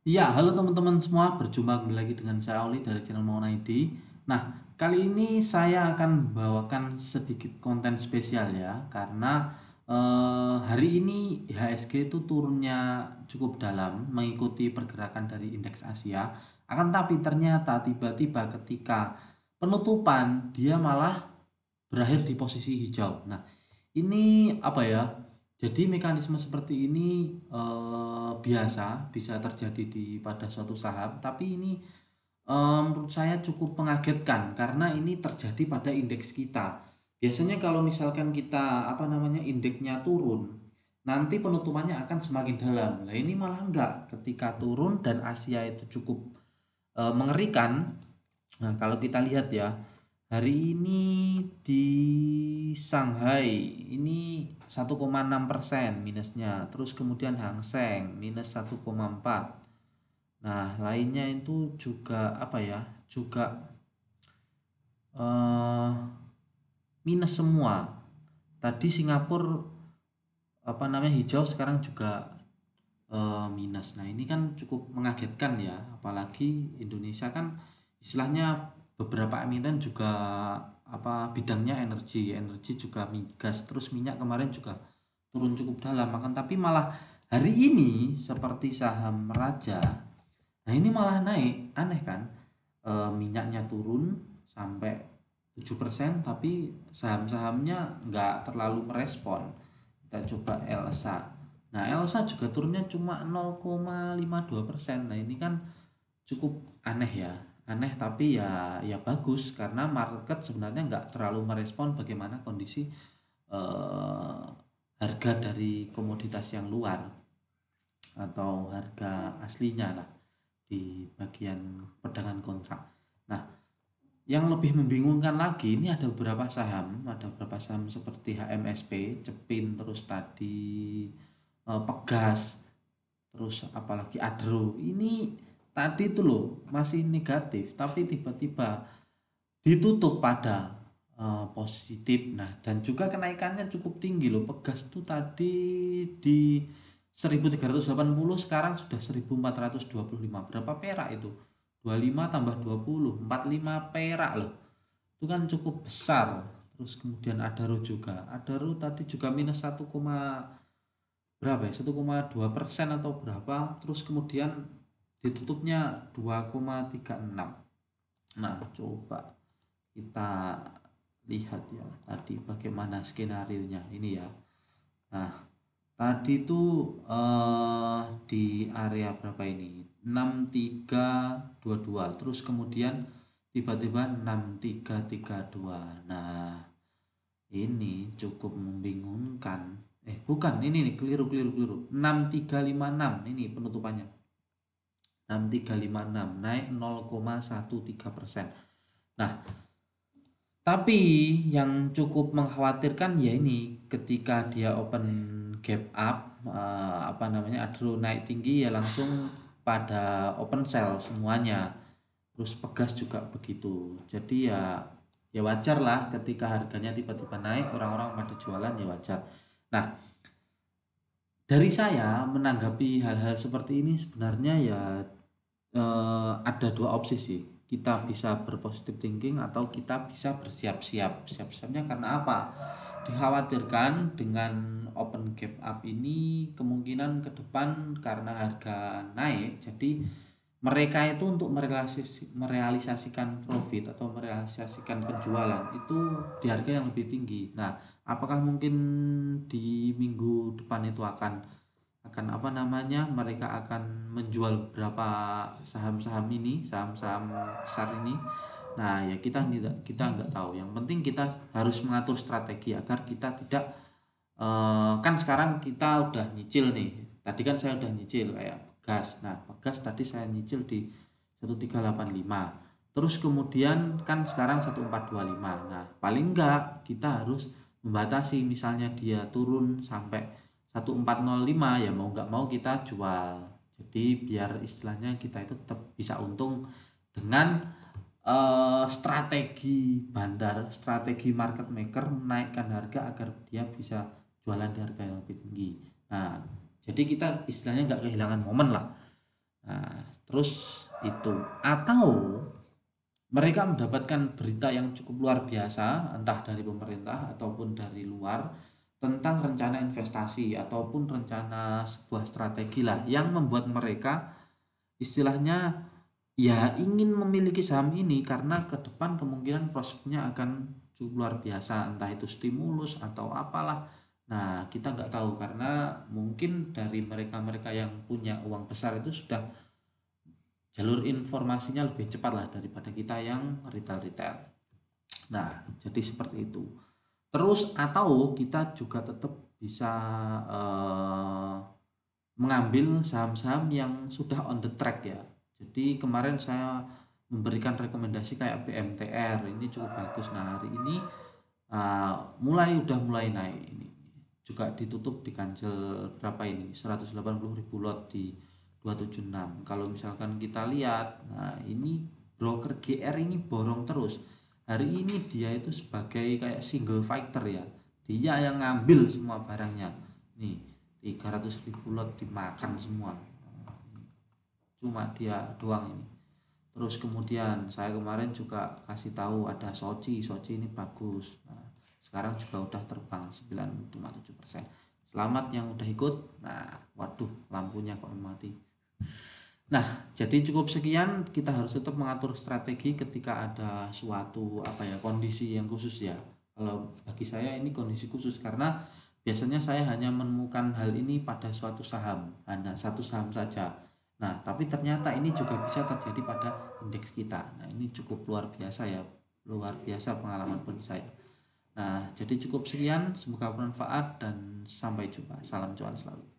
Iya, halo teman-teman semua, berjumpa kembali lagi dengan saya Oli dari channel Maun ID. Nah, kali ini saya akan membawakan sedikit konten spesial ya, karena hari ini IHSG itu turunnya cukup dalam mengikuti pergerakan dari indeks Asia. Akan tapi ternyata tiba-tiba ketika penutupan dia malah berakhir di posisi hijau. Nah, ini apa ya? Jadi mekanisme seperti ini biasa bisa terjadi pada suatu saham, tapi ini menurut saya cukup mengagetkan karena ini terjadi pada indeks kita. Biasanya kalau misalkan kita indeksnya turun, nanti penutupannya akan semakin dalam. Nah, ini malah enggak. Ketika turun dan Asia itu cukup mengerikan. Nah, kalau kita lihat ya, hari ini di Shanghai ini 1,6% minusnya. Terus kemudian Hang Seng minus 1,4. Nah, lainnya itu juga apa ya? Juga eh, minus semua. Tadi Singapura hijau, sekarang juga minus. Nah, ini kan cukup mengagetkan ya, apalagi Indonesia kan istilahnya beberapa emiten juga bidangnya energi, energi juga migas, terus minyak kemarin juga turun cukup dalam, akan tapi malah hari ini seperti saham Raja, nah ini malah naik, aneh kan. Minyaknya turun sampai 7%, tapi saham-sahamnya nggak terlalu merespon. Kita coba Elsa. Nah, Elsa juga turunnya cuma 0,52%. Nah, ini kan cukup aneh ya. Aneh tapi ya bagus karena market sebenarnya nggak terlalu merespon bagaimana kondisi eh, harga dari komoditas yang luar atau harga aslinya lah di bagian perdagangan kontrak. Nah, yang lebih membingungkan lagi ini ada beberapa saham seperti HMSP, Cepin, terus tadi Pegas, terus apalagi Adro. Ini tadi itu loh masih negatif, tapi tiba-tiba ditutup pada positif. Nah, dan juga kenaikannya cukup tinggi loh. Pegas tuh tadi di 1380, sekarang sudah 1425. Berapa perak itu? 25 tambah 20, 45 perak loh. Itu kan cukup besar. Terus kemudian Adaro juga. Adaro tadi juga minus 1, berapa ya? 1,2% atau berapa? Terus kemudian ditutupnya 2,36. Nah, coba kita lihat ya tadi bagaimana skenario nya ini ya. Nah, tadi itu di area berapa ini? 6322. Terus kemudian tiba-tiba 6332. Nah, ini cukup membingungkan. Bukan, ini nih, keliru keliru keliru. 6356 ini penutupannya. 6356 naik 0,13%. Nah, tapi yang cukup mengkhawatirkan ya ini ketika dia open gap up, Adro naik tinggi ya langsung pada open sell semuanya. Terus Pegas juga begitu. Jadi ya wajar lah ketika harganya tiba-tiba naik, orang-orang pada jualan, ya wajar. Nah, dari saya menanggapi hal-hal seperti ini sebenarnya ya ada dua opsi sih. Kita bisa berpositif thinking atau kita bisa bersiap-siap. Siap-siapnya karena apa? Dikhawatirkan dengan open gap up ini kemungkinan ke depan karena harga naik, jadi mereka itu untuk merealisasikan profit atau merealisasikan penjualan itu di harga yang lebih tinggi. Nah, apakah mungkin di minggu depan itu akan mereka akan menjual berapa saham-saham ini, saham-saham besar ini. Nah, ya kita nggak tahu. Yang penting kita harus mengatur strategi agar kita tidak kan sekarang kita udah nyicil nih. Tadi kan saya udah nyicil kayak gas. Nah, gas tadi saya nyicil di 1385. Terus kemudian kan sekarang 1425. Nah, paling enggak kita harus membatasi, misalnya dia turun sampai 1405 ya mau nggak mau kita jual. Jadi biar istilahnya kita itu tetap bisa untung dengan strategi bandar, strategi market maker menaikkan harga agar dia bisa jualan di harga yang lebih tinggi. Nah, jadi kita istilahnya nggak kehilangan momen lah. Nah, terus itu atau mereka mendapatkan berita yang cukup luar biasa entah dari pemerintah ataupun dari luar tentang rencana investasi ataupun rencana sebuah strategi lah yang membuat mereka istilahnya ya ingin memiliki saham ini karena ke depan kemungkinan prospeknya akan cukup luar biasa entah itu stimulus atau apalah. Nah, kita nggak tahu karena mungkin dari mereka-mereka yang punya uang besar itu sudah jalur informasinya lebih cepat lah daripada kita yang retail-retail. Nah, jadi seperti itu. Terus atau kita juga tetap bisa eh, mengambil saham-saham yang sudah on the track ya. Jadi kemarin saya memberikan rekomendasi kayak BMTR ini cukup bagus. Nah, hari ini mulai naik ini. Juga ditutup di ganjel berapa ini? 180.000 lot di 276. Kalau misalkan kita lihat, nah ini broker GR ini borong terus. Hari ini dia itu sebagai kayak single fighter ya. Dia yang ngambil semua barangnya. Nih, 300.000 lot dimakan semua. Cuma dia doang ini. Terus kemudian saya kemarin juga kasih tahu ada Soci ini bagus. Nah, sekarang juga udah terbang 9,7%. Selamat yang udah ikut. Nah, waduh, lampunya kok mati. Nah, jadi cukup sekian, kita harus tetap mengatur strategi ketika ada suatu kondisi yang khusus ya. Kalau bagi saya ini kondisi khusus karena biasanya saya hanya menemukan hal ini pada suatu saham, hanya satu saham saja. Nah, tapi ternyata ini juga bisa terjadi pada indeks kita. Nah, ini cukup luar biasa ya. Luar biasa pengalaman bagi saya. Nah, jadi cukup sekian, semoga bermanfaat dan sampai jumpa. Salam cuan selalu.